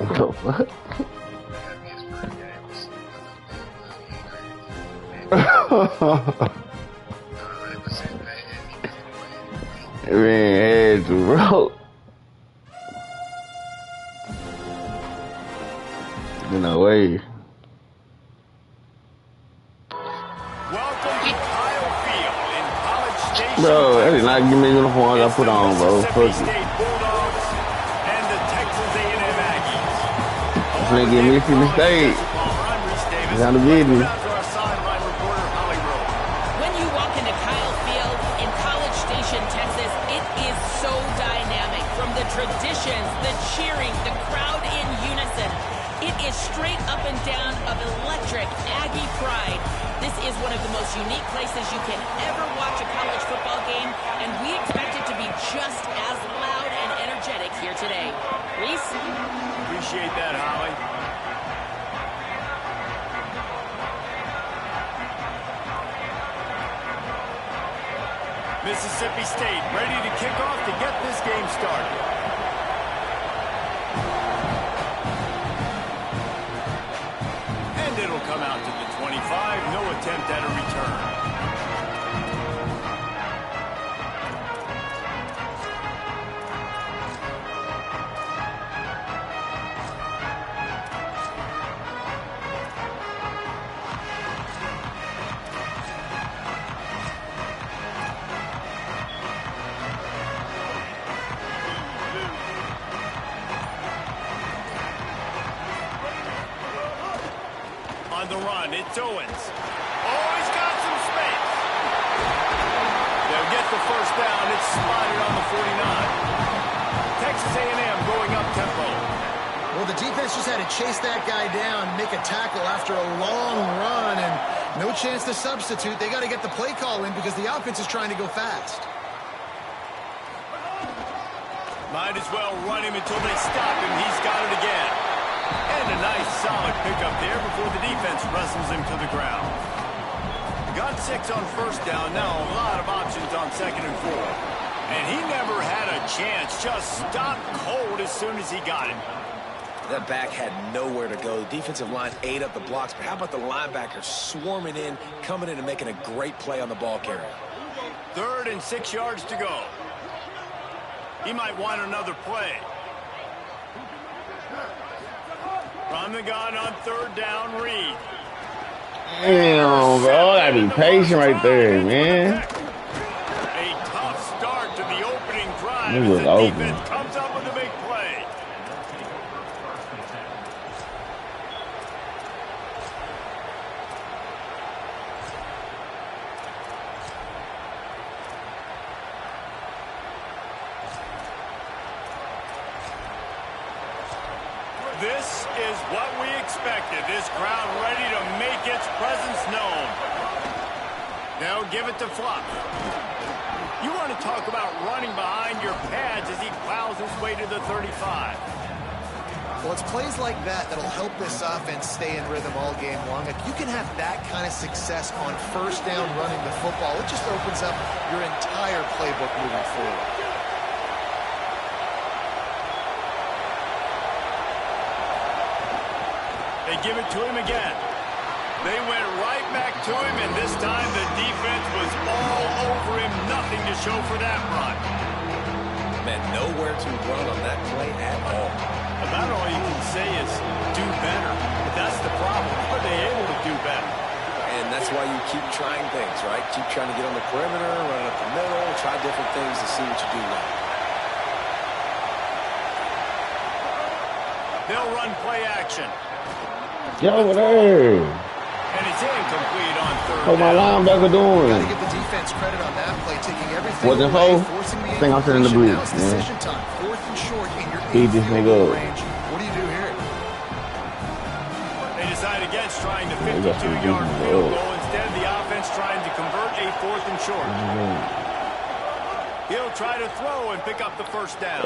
What the fuck? Man, had to, bro. No way. Welcome to Kyle Field in College Station. Bro, that did not give me the uniform I got put on, bro. Fuck it. State Bulldogs and the Texas A&M Aggies. This nigga give me Mississippi State. It's on the video. When you walk into Kyle Field in College Station, Texas, it is so dynamic. From the traditions, the cheering, the crowd in unison. It is straight up and down of electric Aggie pride. This is one of the most unique places you can ever watch a college football game, and we expect it to be just as loud and energetic here today. Reese? Appreciate that, Holly. Mississippi State ready to kick off to get this game started. It'll come out to the 25, no attempt at a return. On the run, it's Owens. Oh, he's got some space. They'll get the first down. It's spotted on the 49. Texas A&M going up tempo. Well, the defense just had to chase that guy down, make a tackle after a long run, and no chance to substitute. They got to get the play call in because the offense is trying to go fast. Might as well run him until they stop him. He's got it again. And a nice solid pickup there before the defense wrestles him to the ground. Got 6 on first down. Now a lot of options on 2nd and 4. And he never had a chance. Just stopped cold as soon as he got him. That back had nowhere to go. The defensive line ate up the blocks. But how about the linebackers swarming in, coming in and making a great play on the ball carrier? 3rd and 6 yards to go. He might want another play. From the gun on 3rd down, Reed. Damn, bro. I gotta be patient right there, man. A tough start to the opening drive. He was as the open. defense comes up with a big play. This is what we expected. This crowd ready to make its presence known. Now give it to Fluff. You want to talk about running behind your pads as he plows his way to the 35. Well, it's plays like that that'll help this offense stay in rhythm all game long. If you can have that kind of success on first down running the football, it just opens up your entire playbook moving forward. They give it to him again. They went right back to him, and this time the defense was all over him. Nothing to show for that run. Man, nowhere to run on that play at all. About all you can say is do better. But that's the problem. Are they able to do better? And that's why you keep trying things, right? Keep trying to get on the perimeter, run up the middle, try different things to see what you do well. They'll run play action. Get over there. And it's incomplete on 3rd What my down. linebacker doing? Got to give the defense credit on that play, taking everything What's it away, for? forcing the I think I'm sitting in the incompletion. blue, Now it's man. decision time. 4th and short in your Feed this field nigga goal up. range. What do you do here? They decide against trying the They got some 52-yard decent field balls. goal. Instead, the offense trying to convert a 4th and short. He'll try to throw and pick up the first down.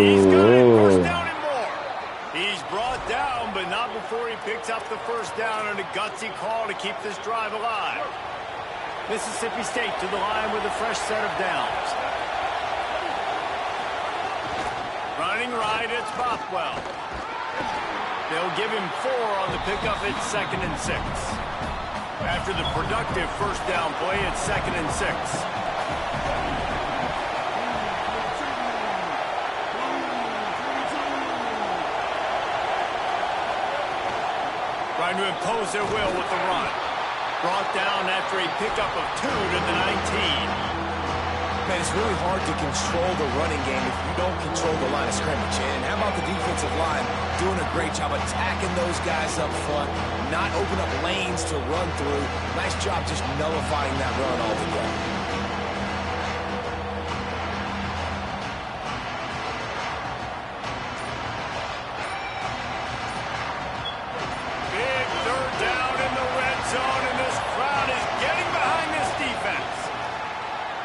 He's got it. First down and more. He's brought down, but not before he picks up the first down on a gutsy call to keep this drive alive. Mississippi State to the line with a fresh set of downs. Running Wing right, it's Bothwell. They'll give him 4 on the pickup at 2nd and 6. After the productive first down play, it's 2nd and 6. Trying to impose their will with the run. Brought down after a pickup of 2 to the 19. Man, it's really hard to control the running game if you don't control the line of scrimmage. And how about the defensive line doing a great job attacking those guys up front, not open up lanes to run through. Nice job just nullifying that run altogether. Big 3rd down in the red zone, and this crowd is getting behind this defense.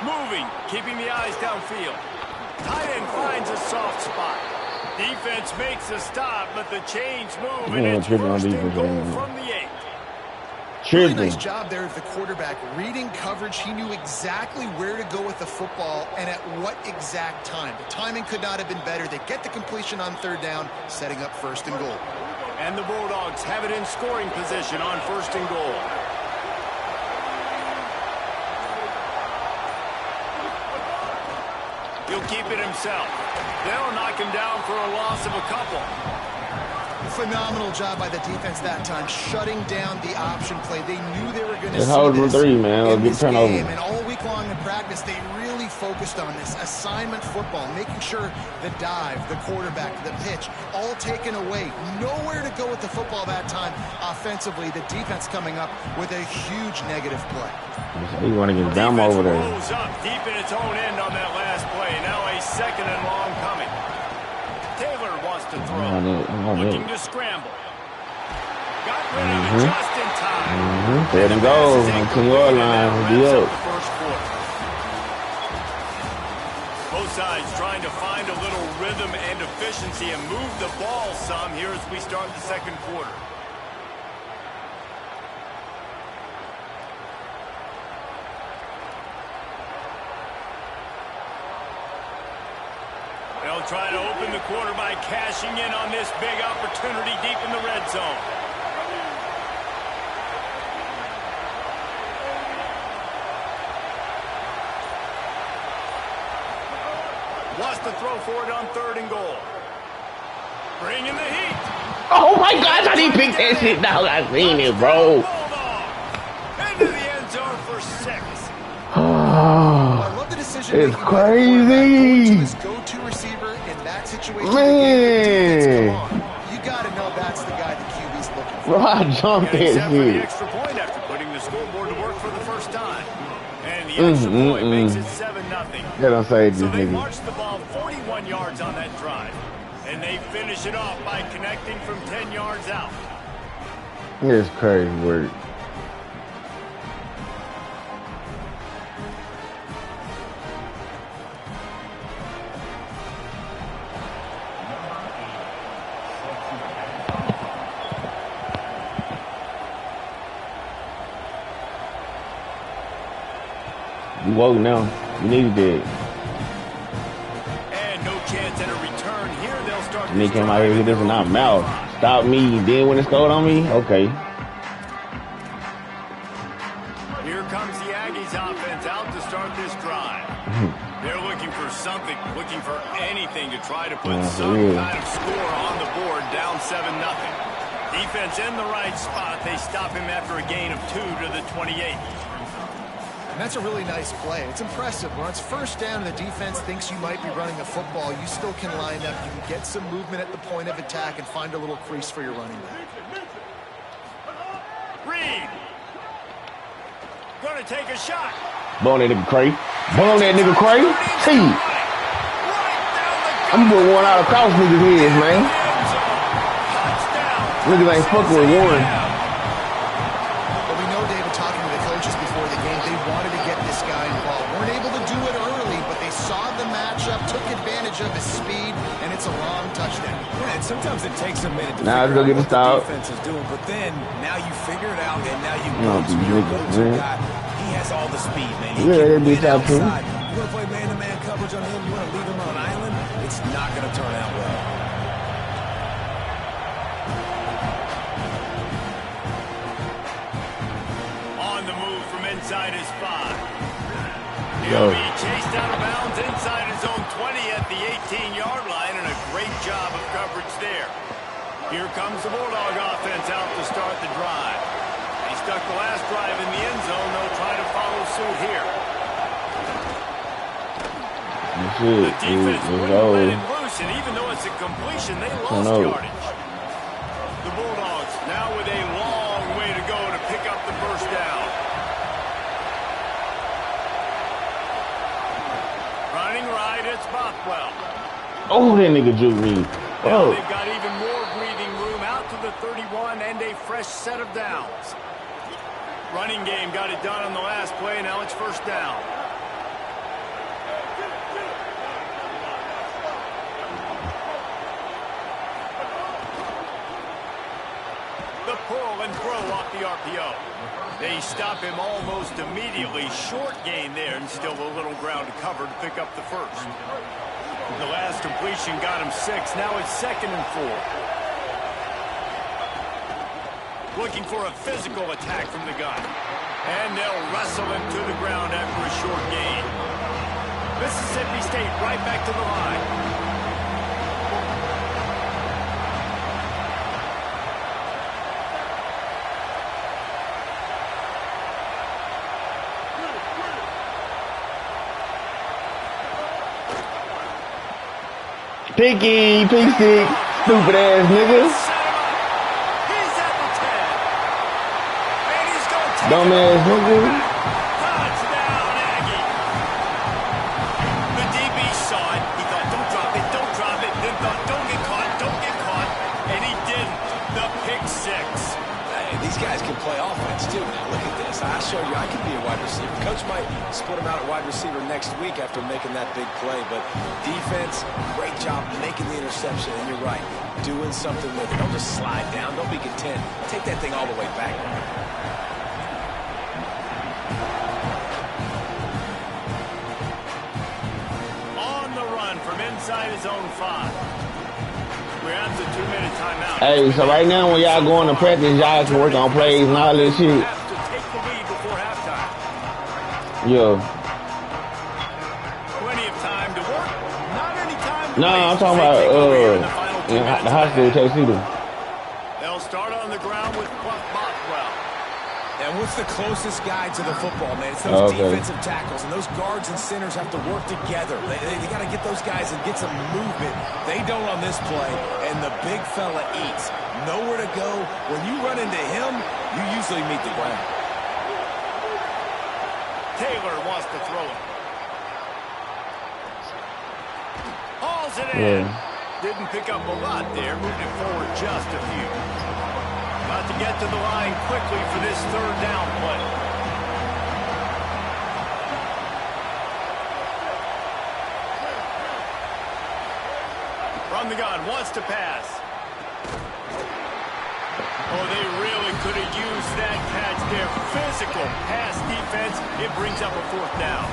Moving, keeping the eyes downfield. Tight end finds a soft spot. Defense makes a stop, but the chains move, and it's 1st and goal from the 8. Really nice job there of the quarterback. Reading coverage, he knew exactly where to go with the football and at what exact time. The timing could not have been better. They get the completion on 3rd down, setting up 1st and goal. And the Bulldogs have it in scoring position on 1st and goal. He'll keep it himself. They'll knock him down for a loss of a couple. Phenomenal job by the defense that time, shutting down the option play. They knew they were going to see this 3, man. in this turnover. game, and all week long in practice, they really focused on this assignment football, making sure the dive, the quarterback, the pitch, all taken away. Nowhere to go with the football that time offensively. The defense coming up with a huge negative play. You want to get down over there. Rolls up deep in its own end on that last play. Now a 2nd and long coming. Taylor wants to throw. Looking to scramble. Got rid of it just in time. There it goes. On your line. Both sides trying to find a little rhythm and efficiency and move the ball some here as we start the 2nd quarter. They'll try to open the quarter by cashing in on this big opportunity deep in the red zone. Wants to throw for it on 3rd and goal. Bringing the heat. Oh my gosh, I didn't pick that shit down. I seen it, bro. Into the end zone for 6. I love the decision. It's crazy. Go-to receiver in that situation. Man. You got to know that's the guy the QB's looking for. Bro, I jumped that Except for the shit. extra point after putting the scoreboard to work for the first time. And the extra point makes it 7-0. They don't say this So they nigga. marched the ball 41 yards on that drive. And they finish it off by connecting from 10 yards out. It's crazy work. You woke now. You needed it. And no chance at a return here. They'll start. And they came out here with this in our mouth. Stop me. Then when it stole on me, okay. Here comes the Aggies offense out to start this drive. They're looking for something, looking for anything to try to put some kind of score on the board, down 7-0. Defense in the right spot. They stop him after a gain of 2 to the 28. And that's a really nice play. It's impressive. When it's 1st down and the defense thinks you might be running a football, you still can line up. You can get some movement at the point of attack and find a little crease for your running back. Reed. Gonna take a shot. Bone that nigga Cray. Bone that nigga Cray. See. I'm putting one out across niggas' heads, man. Niggas ain't fucking with one. But we know, David, talking to the coaches before the game, they wanted to get this guy involved. Weren't able to do it early, but they saw the matchup, took advantage of his speed, and it's a long touchdown. Yeah, and sometimes it takes a minute to Now figure let's go get out what the stop. the defense is doing, but then now you figure it out, and now you No, go to these your niggas, go-to man. guy. He has all the speed, man. He Yeah, can that bitch get out too. outside. You want to play man-to-man coverage on him? You want to leave him on an island? It's not going to turn out well. inside his 5. He'll be chased out of bounds inside his own 20 at the 18-yard line, and a great job of coverage there. Here comes the Bulldog offense out to start the drive. He stuck the last drive in the end zone. They'll try to follow suit here. The defense wouldn't let it loose, and even though it's a completion, they lost yardage. The Bulldogs now with a long way to go to pick up the first down. Running right, it's Bothwell. Oh, that nigga juked me. Now they've got even more breathing room out to the 31 and a fresh set of downs. Running game got it done on the last play. Now it's first down. The pull and throw off the RPO. They stop him almost immediately. Short gain there, and still a little ground to cover to pick up the first. The last completion got him 6. Now it's 2nd and 4. Looking for a physical attack from the gun. And they'll wrestle him to the ground after a short gain. Mississippi State right back to the line. Picky, pick stick, stupid ass nigga. He's at the 10. And he's going to Dumb ass nigga. touchdown, Aggie. The DB saw it. He thought, don't drop it, don't drop it. Then thought, don't get caught, don't get caught. And he didn't. The pick 6. Hey, these guys can play offense, too. Now, look at this. I showed you I can be a wide receiver. Coach might split him out at wide receiver next week after making that big play. But defense, great job making the interception. And you're right, doing something with it. Don't just slide down. Don't be content. Take that thing all the way back. On the run from inside his own 5. We're at the 2-minute timeout. Hey, so right now when y'all going to practice, y'all can work on plays and all this shit. Have to take the lead before halftime. Yo. Plenty of time to work. Not any time to No, waste I'm as talking they about take over here in the final 2 in minutes the of hospital, half. K3ltys. They'll start on the ground with Bothwell. And what's the closest guy to the football, man? It's those Okay. defensive tackles, and those guards and centers have to work together. They got to get those guys and get some movement. They don't on this play, and the big fella eats. Nowhere to go. When you run into him, you usually meet the ground. Taylor wants to throw it. Hauls it in. Didn't pick up a lot there. Moved it forward just a few. Got to get to the line quickly for this 3rd down play. From the gun, wants to pass. Oh, they really could have used that catch there. Physical pass defense. It brings up a 4th down.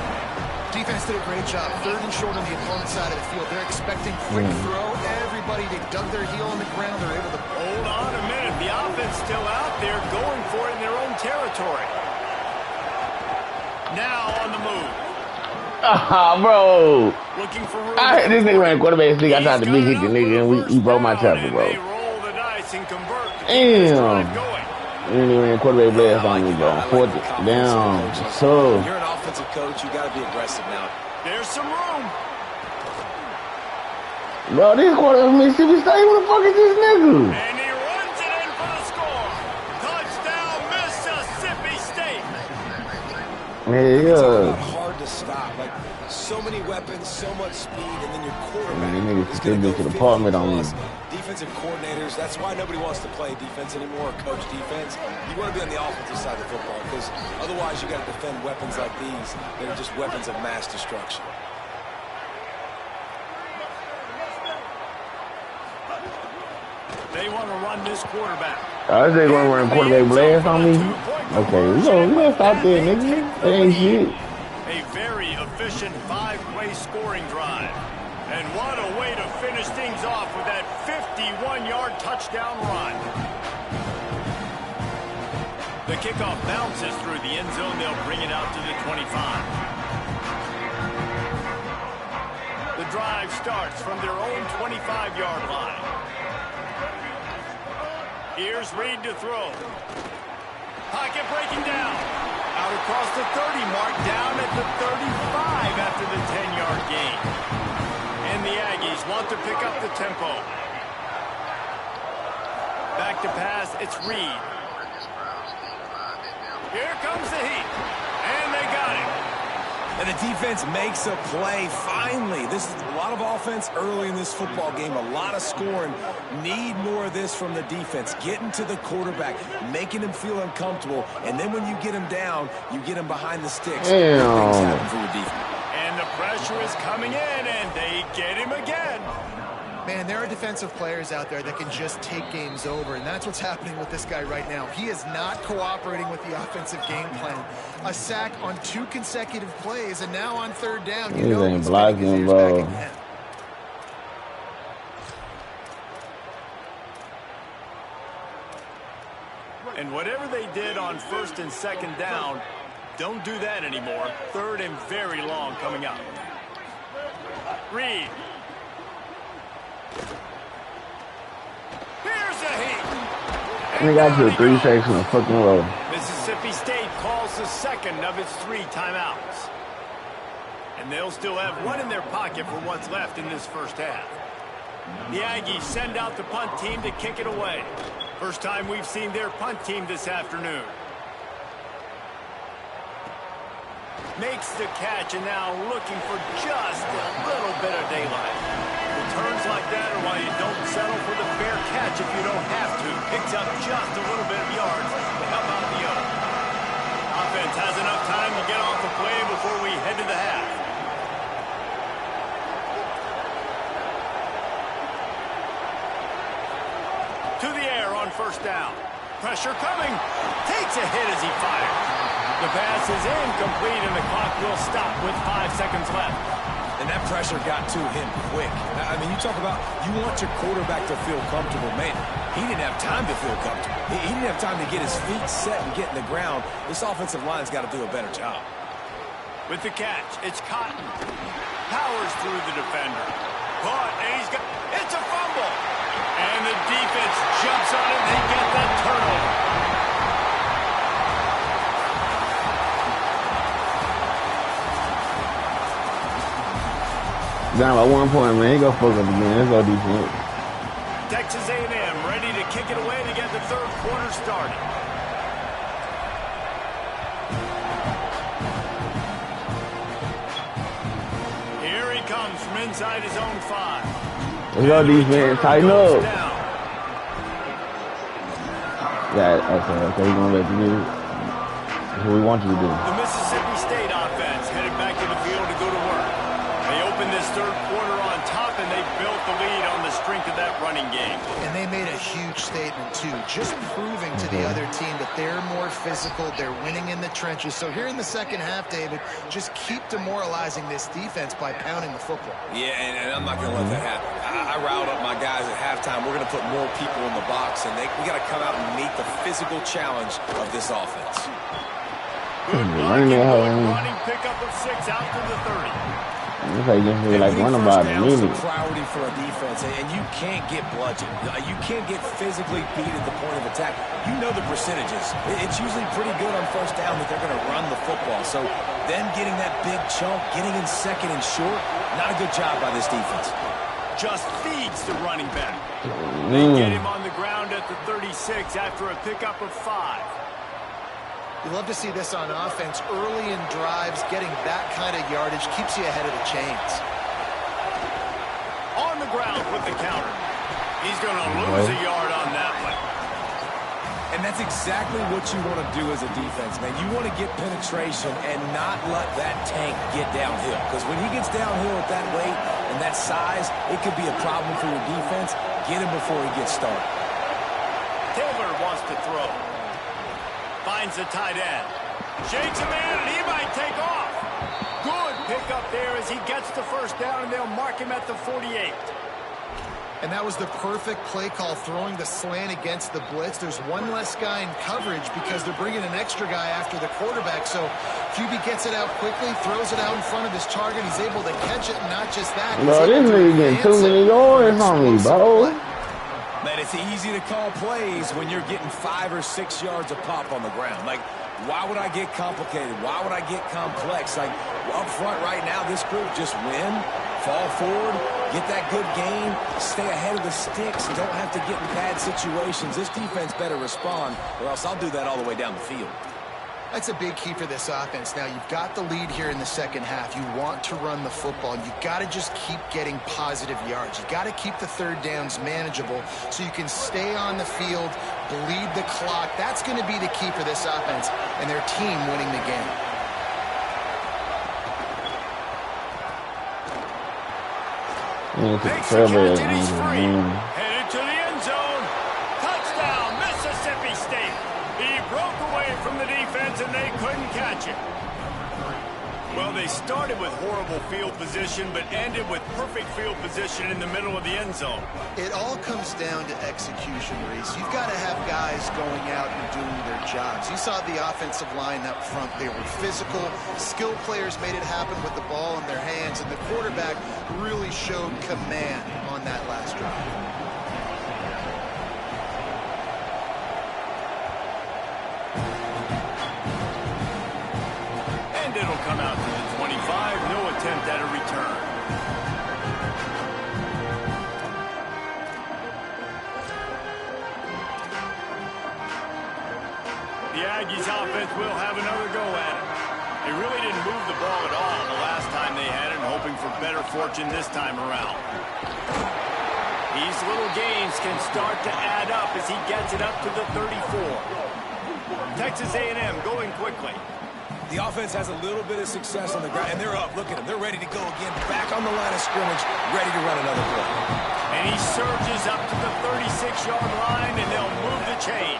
Defense did a great job. 3rd and short on the opponent's side of the field. They're expecting quick throw. Everybody, they dug their heel on the ground. They're able to... Hold on a minute. The offense still out there going for it in their own territory. Now on the move. Bro. Looking for room. This nigga ran quarterback sneak. I tried to big hit the nigga and he broke my chopper, bro. They roll the dice and convert. Damn. He didn't ran quarterback blast on me, bro. 4th down. So. You're an offensive coach. You got to be aggressive now. There's some room. Bro, this quarterback from Mississippi State. Who the fuck is this nigga? And he runs it in for the score. Touchdown, Mississippi State. Yeah. Hard to stop. Like, so many weapons, so much speed, and then your quarterback. Man, these niggas is still gonna get to the go department 50 on me. plus. Defensive coordinators, that's why nobody wants to play defense anymore, coach defense. You want to be on the offensive side of the football because otherwise you got to defend weapons like these that are just weapons of mass destruction. They want to run this quarterback. I think gonna run quarterback blast on me. Okay, we gonna stop there, nigga. That ain't shit. A very efficient 5-play scoring drive. And what a way to finish things off with that 51-yard touchdown run. The kickoff bounces through the end zone. They'll bring it out to the 25. The drive starts from their own 25-yard line. Here's Reed to throw. Pocket breaking down. Out across the 30 mark, down at the 35 after the 10-yard gain. And the Aggies want to pick up the tempo. Back to pass, it's Reed. Here comes the heat. And they got him. And the defense makes a play, finally. This is a lot of offense early in this football game, a lot of scoring. Need more of this from the defense. Getting to the quarterback, making him feel uncomfortable, and then when you get him down, you get him behind the sticks. Things happen for your defense. And the pressure is coming in, and they get him again. Man, there are defensive players out there that can just take games over, and that's what's happening with this guy right now. He is not cooperating with the offensive game plan. A sack on 2 consecutive plays, and now on 3rd down, you know he's getting his ears back again. And whatever they did on 1st and 2nd down, don't do that anymore. 3rd and very long coming up. Reed. Here's a heat. And they got to 3 sacks in a fucking row. Mississippi State calls the 2nd of its 3 timeouts. And they'll still have 1 in their pocket for what's left in this first half. The Aggies send out the punt team to kick it away. First time we've seen their punt team this afternoon. Makes the catch, and now looking for just a little bit of daylight. Returns like that are why you don't settle for the fair catch if you don't have to. Picks up just a little bit of yards to help out the other. Offense has enough time to get off the play before we head to the half. To the air on 1st down. Pressure coming. Takes a hit as he fires. The pass is incomplete, and the clock will stop with 5 seconds left. And that pressure got to him quick. I mean, you talk about you want your quarterback to feel comfortable. Man, he didn't have time to feel comfortable. He didn't have time to get his feet set and get in the ground. This offensive line's got to do a better job. With the catch, it's Cotton. Powers through the defender. Caught, and he's got... It's a fumble! And the defense jumps on it, and they get that turnover. Down by 1 point, man. He gonna fuck up again. Let's go defense. Texas A&M ready to kick it away to get the 3rd quarter started. Here he comes from inside his own 5. Let's go defense. Tighten up. Yeah, okay. We're gonna let you do it. That's what we want you to do. The Mississippi State offense headed back to the field to go to work. They opened this 3rd quarter on top, and they built the lead on the strength of that running game. And they made a huge statement, too, just proving to the other team that they're more physical, they're winning in the trenches. So here in the 2nd half, David, just keep demoralizing this defense by pounding the football. Yeah, and I'm not going to let that happen. I riled up my guys at halftime. We're going to put more people in the box, and we got to come out and meet the physical challenge of this offense. Running pickup of 6 out to the 30. Looks like you feel like one about a minute. Priority for a defense, and you can't get bludgeoned. You can't get physically beat at the point of attack. You know the percentages. It's usually pretty good on 1st down that they're going to run the football. So then getting that big chunk, getting in 2nd and short, not a good job by this defense. Just feeds the running back. They get him on the ground at the 36 after a pickup of 5. You love to see this on offense. Early in drives, getting that kind of yardage keeps you ahead of the chains. On the ground with the counter. He's going to lose a yard on that one. And that's exactly what you want to do as a defense, man. You want to get penetration and not let that tank get downhill. Because when he gets downhill at that weight and that size, it could be a problem for your defense. Get him before he gets started. Taylor wants to throw. Finds the tight end. Shakes him in, and he might take off. Good pick up there as he gets the 1st down, and they'll mark him at the 48. And that was the perfect play call, throwing the slant against the blitz. There's one less guy in coverage because they're bringing an extra guy after the quarterback. So QB gets it out quickly, throws it out in front of his target. He's able to catch it, and not just that. Bro, this nigga getting too many yards on me, bro. Man, it's easy to call plays when you're getting 5 or 6 yards of pop on the ground. Like, why would I get complicated? Why would I get complex? Like, up front right now, this group just win, fall forward, get that good game, stay ahead of the sticks, don't have to get in bad situations. This defense better respond, or else I'll do that all the way down the field. That's a big key for this offense. Now, you've got the lead here in the second half. You want to run the football. You've got to just keep getting positive yards. You've got to keep the third downs manageable so you can stay on the field, bleed the clock. That's going to be the key for this offense and their team winning the game. Makes the catch and he's free. Headed to the end zone. Touchdown, Mississippi State. He broke away from the defense and they couldn't catch it. Well, they started with horrible field position, but ended with perfect field position in the middle of the end zone. It all comes down to execution, Reese. You've got to have guys going out and doing their jobs. You saw the offensive line up front. They were physical. Skilled players made it happen with the ball in their hands, and the quarterback really showed command on that last drive. It'll come out to the 25, no attempt at a return. The Aggies offense will have another go at it. They really didn't move the ball at all the last time they had it, hoping for better fortune this time around. These little gains can start to add up as he gets it up to the 34. Texas A&M going quickly. The offense has a little bit of success on the ground, and they're up. Look at them. They're ready to go again. Back on the line of scrimmage, ready to run another play. And he surges up to the 36-yard line, and they'll move the chain.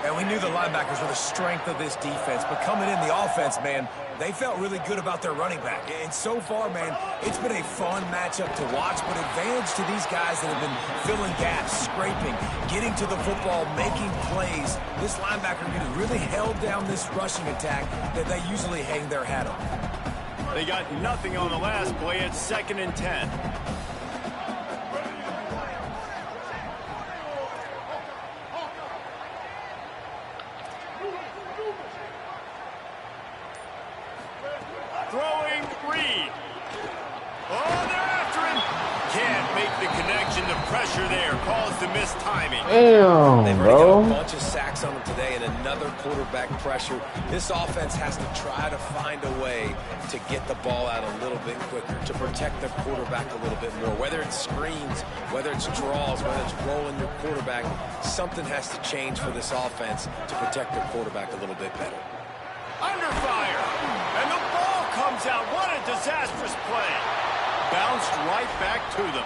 And we knew the linebackers were the strength of this defense, but coming in the offense, man, they felt really good about their running back. And so far, man, it's been a fun matchup to watch, but advantage to these guys that have been filling gaps, scraping, getting to the football, making plays. This linebacker unit really held down this rushing attack that they usually hang their hat on. They got nothing on the last play. It's 2nd and 10. Throwing Reed. Oh, they're after him. Can't make the connection. The pressure there caused the missed timing. Damn, They've bro. already got a bunch of sacks on them today and another quarterback pressure. This offense has to try to find a way to get the ball out a little bit quicker, to protect the quarterback a little bit more. Whether it's screens, whether it's draws, whether it's rolling your quarterback, something has to change for this offense to protect their quarterback a little bit better. Under fire. And the ball comes out. What a disastrous play. Bounced right back to them.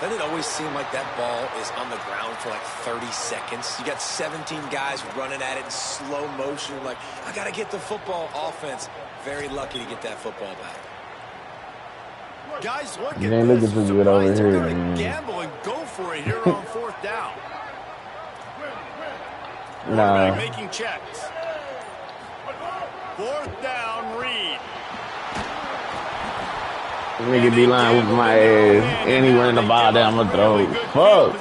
Doesn't it always seem like that ball is on the ground for like 30 seconds? You got 17 guys running at it in slow motion. Like, I got to get the football. Offense, very lucky to get that football back. Guys, look at Man, look this. at this dude over Surprised they're here, going man. to gamble and go for it here on 4th down. Nah. Making checks. 4th down, Reed. Nigga D-line with my ass. And he running the ball down my throat. Fuck.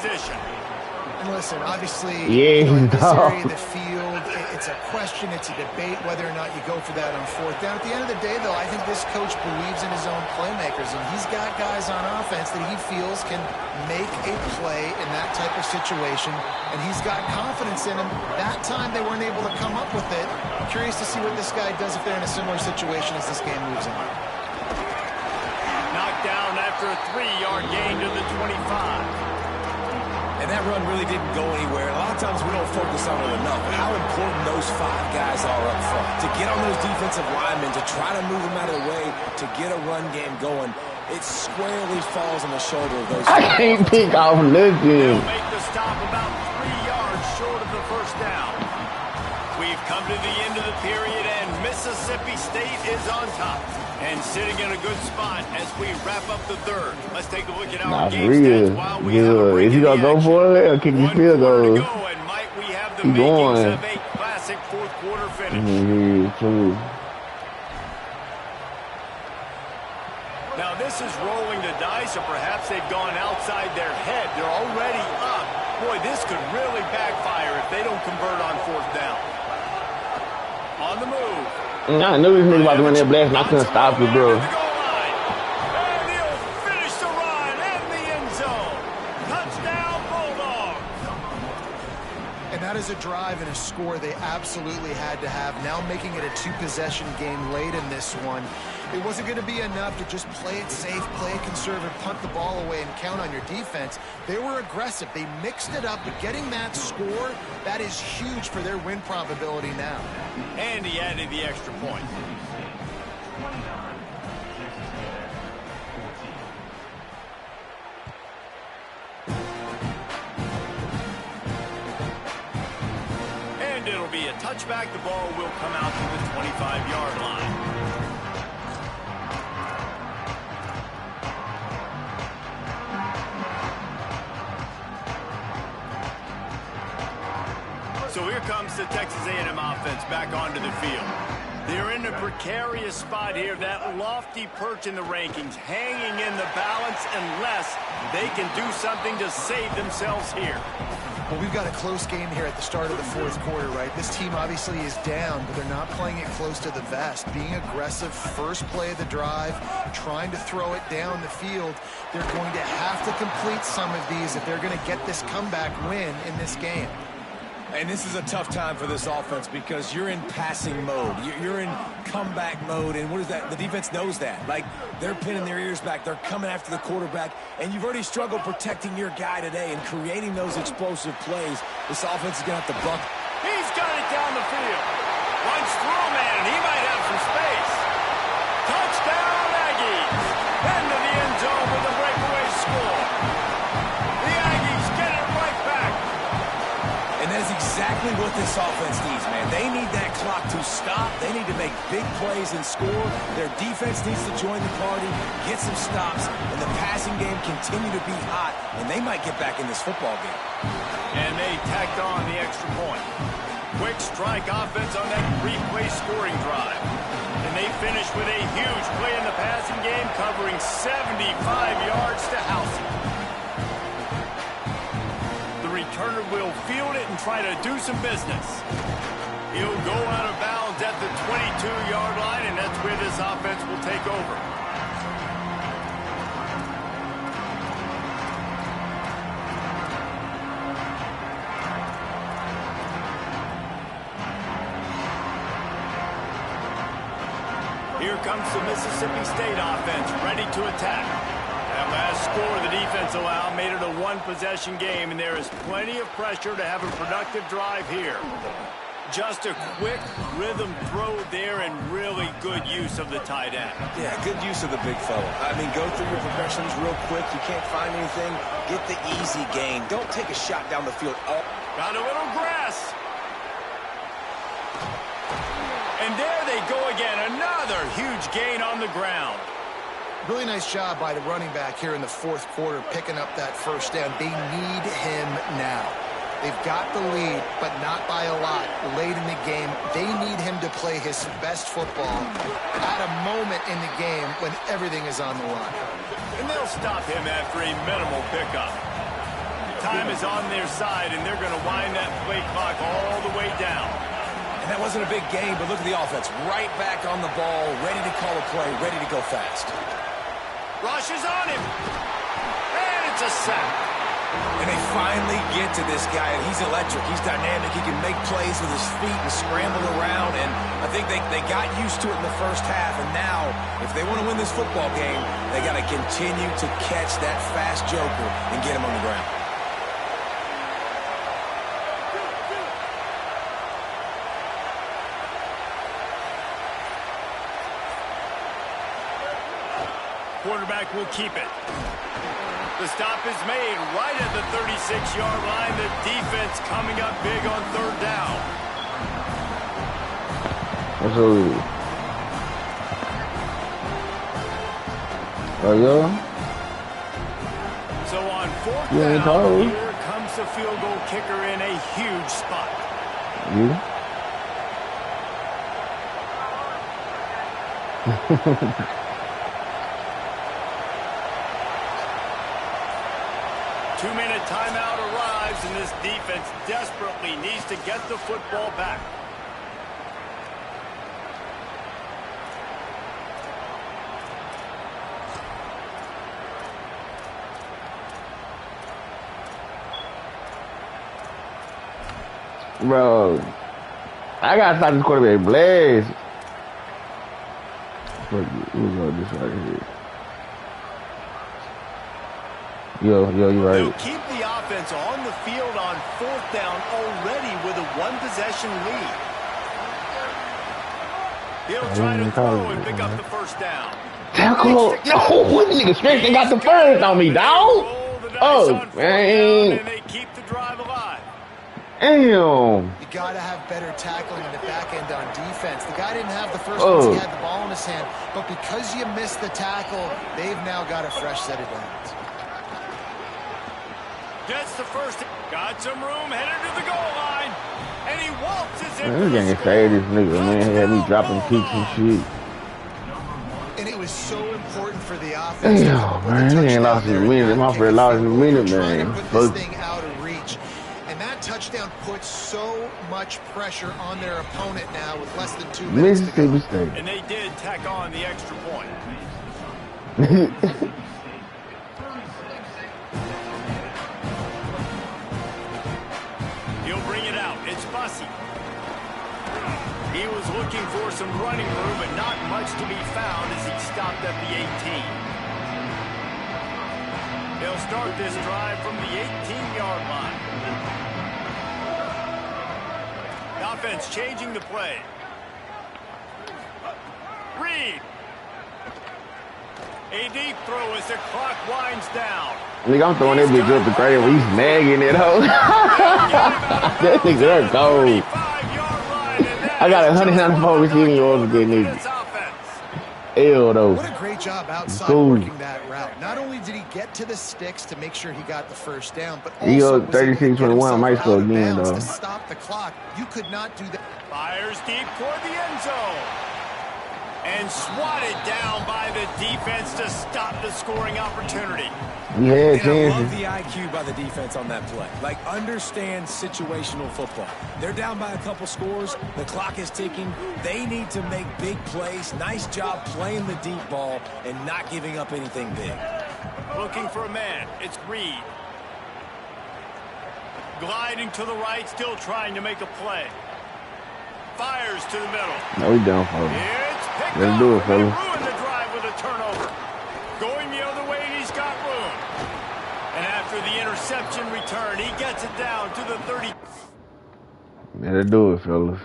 And listen, obviously, Yeah, in this no. area of the field, it's a question, it's a debate whether or not you go for that on 4th down. At the end of the day, though, I think this coach believes in his own playmakers, and he's got guys on offense that he feels can make a play in that type of situation, and he's got confidence in him. That time they weren't able to come up with it. Curious to see what this guy does if they're in a similar situation as this game moves on. Knocked down after a 3-yard gain to the 25. And that run really didn't go anywhere. A lot of times we don't focus on it enough, but how important those 5 guys are up front. To get on those defensive linemen, to try to move them out of the way, to get a run game going, it squarely falls on the shoulder of those I can't pick off nothing. They'll make the stop about 3 yards short of the 1st down. We've come to the end of the period, and Mississippi State is on top. And sitting in a good spot as we wrap up the third. Let's take a look at our Nah, game real stats while we have a good. break Is he in gonna the go action. for it or kick his 1 field quarter to goal? go, and might we have the He makings going. of a classic fourth quarter finish. True. Now this is rolling the dice, or perhaps they've gone outside their head. They're already up. Boy, this could really backfire if they don't convert on fourth down. On the move. I knew this nigga about to win that blast and I couldn't stop it, bro. And he'll finish the run in the end zone. Touchdown, Bulldogs. And that is a drive and a score they absolutely had to have. Now making it a two-possession game late in this one. It wasn't going to be enough to just play it safe, play it conservative, punt the ball away, and count on your defense. They were aggressive. They mixed it up, but getting that score, that is huge for their win probability now. And he added the extra point. And it'll be a touchback. The ball will come out to the 25-yard line. So here comes the Texas A&M offense back onto the field. They're in a precarious spot here, that lofty perch in the rankings, hanging in the balance unless they can do something to save themselves here. Well, we've got a close game here at the start of the fourth quarter, right? This team obviously is down, but they're not playing it close to the vest. Being aggressive, first play of the drive, trying to throw it down the field. They're going to have to complete some of these if they're going to get this comeback win in this game. And this is a tough time for this offense because you're in passing mode. You're in comeback mode, and what is that? The defense knows that. Like, they're pinning their ears back. They're coming after the quarterback, and you've already struggled protecting your guy today and creating those explosive plays. This offense is going to have to buck. He's got it down the field. Runs through, man. He might have some space. Touchdown, Aggies. Into the end zone with a breakaway score. The Aggies get it right back. And that's exactly what this offense needs, man. They need that clock to stop. They need to make big plays and score. Their defense needs to join the party, get some stops, and the passing game continue to be hot, and they might get back in this football game. And they tacked on the extra point. Quick strike offense on that three-play scoring drive. And they finish with a huge play in the passing game, covering 75 yards to Housey. The returner will field it and try to do some business. He'll go out of bounds at the 22-yard line, and that's where this offense will take over. Here comes the Mississippi State offense, ready to attack. That last score the defense allowed made it a one-possession game, and there is plenty of pressure to have a productive drive here. Just a quick rhythm throw there and really good use of the tight end. Yeah, good use of the big fella. I mean, go through your progressions real quick. You can't find anything. Get the easy gain. Don't take a shot down the field. Oh. Got a little grass. And there they go again. Another huge gain on the ground. Really nice job by the running back here in the fourth quarter, picking up that first down. They need him now. They've got the lead, but not by a lot late in the game. They need him to play his best football at a moment in the game when everything is on the line. And they'll stop him after a minimal pickup. Time is on their side, and they're going to wind that play clock all the way down. And that wasn't a big game, but look at the offense. Right back on the ball, ready to call a play, ready to go fast. Rush is on him. And it's a sack. And they finally get to this guy, and he's electric. He's dynamic. He can make plays with his feet and scramble around. And I think they got used to it in the first half. And now, if they want to win this football game, they got to continue to catch that fast joker and get him on the ground. Quarterback will keep it. The stop is made right at the 36-yard line. The defense coming up big on third down. Oh, yeah? So on fourth You ain't down, told. here comes the field goal kicker in a huge spot. Yeah. 2-minute timeout arrives, and this defense desperately needs to get the football back. Bro, I gotta stop this quarterback blast. Fuck you. Who's on this right here? Yo, you right. He'll keep the offense on the field on fourth down already with a one-possession lead. He'll try to throw and pick up the first down. Tackle. No, what nigga stretch? They got the first on me, dog. Oh, man. And they keep the drive alive. Damn. You got to have better tackling in the back end on defense. The guy didn't have the first once he had the ball in his hand, but because you missed the tackle, they've now got a fresh set of downs. Gets the first. Got some room, headed to the goal line. And he waltzes in. Man, this game this nigga, man. He had me dropping kicks and shit. And it was so important for the offense. Damn, man. He ain't lost his minute. My friend lost his minute, man. Put this thing out of reach. And that touchdown puts so much pressure on their opponent now with less than 2 minutes to go. Mississippi State. And they did tack on the extra point. He'll bring it out. It's Bussy. He was looking for some running room, but not much to be found as he stopped at the 18. He'll start this drive from the 18-yard line. The offense changing the play. Reed. A deep throw as the clock winds down. Nigga, I'm throwing that bitch up the grave. He's snagging it, ho. That nigga, cold. I got 194 receiving yards again, nigga. Ew, though. What a great job outside Cool. working that route. Not only did he get to the sticks to make sure he got the first down, but He also goes was able to get 36-21, himself might score out of again, bounds though. to stop the clock. You could not do that. Fires deep toward the end zone. And swatted down by the defense to stop the scoring opportunity. He had And I love chances. the IQ by the defense on that play. Like, understand situational football. They're down by a couple scores. The clock is ticking. They need to make big plays. Nice job playing the deep ball and not giving up anything big. Looking for a man. It's Reed. Gliding to the right, still trying to make a play. Fires to the middle. No, we down for him. It's picked Let's up. do it, They fellas. ruined the drive with a turnover. Going the other way, and he's got room. And after the interception return, he gets it down to the 30. Let's do it, fellas.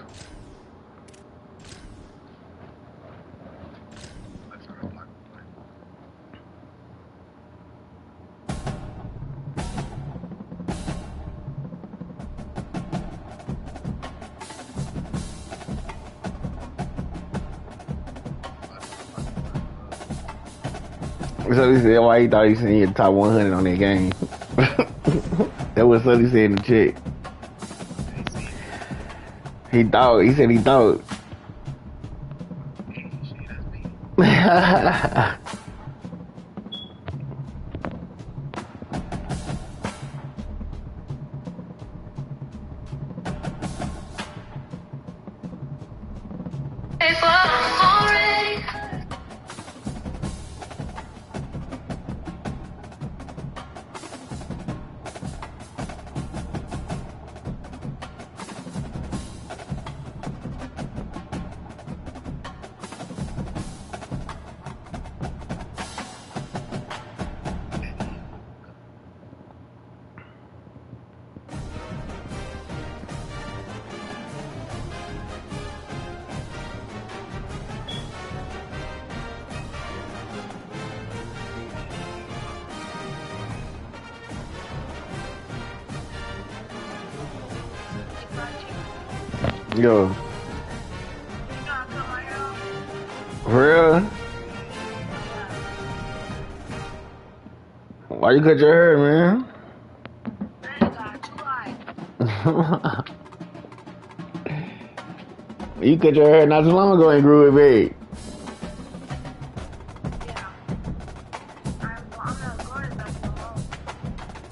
So he said why he thought he said he had top 100 on that game. That was what he said in the chat. He said he thought. Yo. For real? Why you cut your hair, man? You cut your hair not too long ago and grew it big.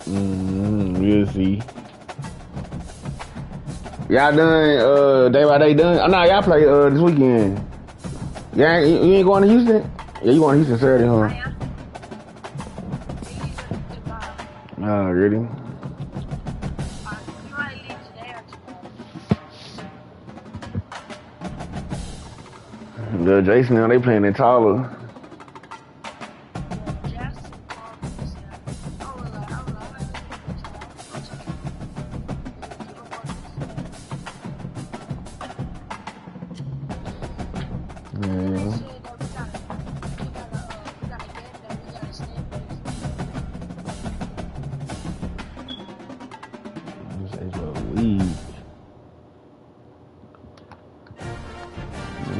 We'll see. Y'all done day by day done? Oh no, y'all play this weekend. Yeah, you ain't going to Houston? Yeah, you going to Houston Saturday, huh? Oh, really? The Jason now they playing in Tyler.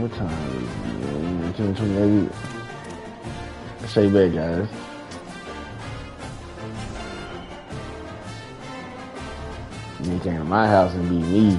What time is it? 10:28. Stay back, guys. You came to my house and beat me.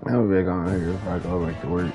I'll be back on here if I go back to work.